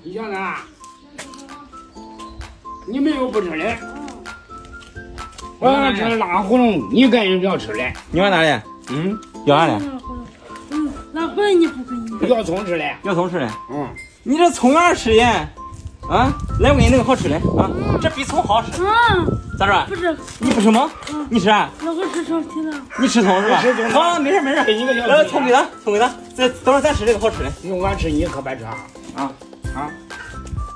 你想呢？你没有不吃的。我要吃辣胡龙，你赶紧不要吃的。你往哪里？嗯，要啥的？那回你不给你？要葱吃的。要葱吃的。嗯，你这葱哪吃的？啊，来，我给你弄个好吃的啊，这比葱好吃。咋着？不是，你不吃吗？你吃啊？那我吃成皮了。你吃葱是吧？吃葱好，没事没事。给你个小来，葱给他，葱给他。等会儿咱吃这个好吃的。你我吃，你可别吃啊！啊！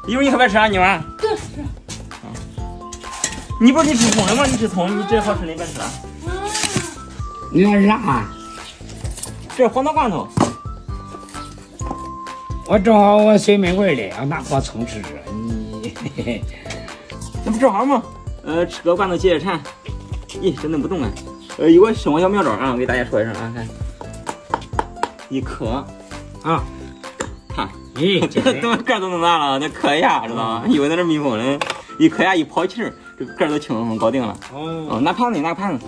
一会儿你可别吃啊，你娃。对，是。你不是你吃葱的吗？你吃葱，你这好吃的别吃了。你那是啥？这是黄桃罐头。我正好我随玫瑰的，要拿把葱吃吃。你，嘿嘿，那不正好吗？吃个罐头解解馋。咦，真的不动啊。有个生活小妙招啊，我给大家说一声啊，看，一磕啊，看，咦，这都个都能大了，那磕一下知道吗？以为那是蜜蜂呢，一磕下一抛气儿，这个个都轻松搞定了。哦，拿盘子，拿盘子。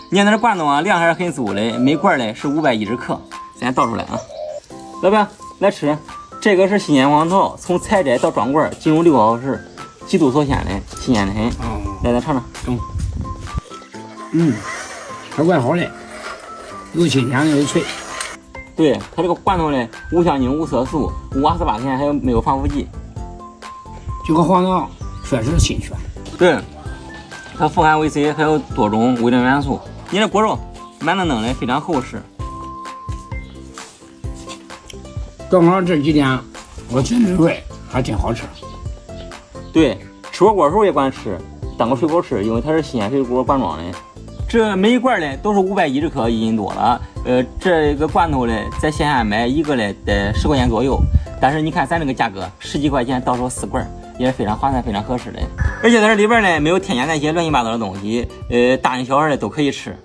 你看那罐头啊，量还是很足的，每罐呢是510克。咱倒出来啊，老板来吃。这个是新鲜黄桃，从采摘到装罐进入6个小时，几度锁鲜的，新鲜的很。来，咱尝尝。还怪好的，又清香又脆。对，它这个罐头呢，无香精、无色素、无阿斯巴甜，还有没有防腐剂。这个黄桃确实新鲜。对，它富含维 C， 还有多种微量元素。你这果肉满嫩嫩的，非常厚实。正好这几天我吃水果还真好吃。对，吃火锅的时候也管吃，当个水果吃，因为它是新鲜水果罐装的。这每一罐呢都是510克，1斤多了。这个罐头呢在线下买一个呢得10块钱左右，但是你看咱这个价格10几块钱，到时候4罐也是非常划算、非常合适的。而且在这里边呢没有添加那些乱七八糟的东西，大人小孩呢都可以吃。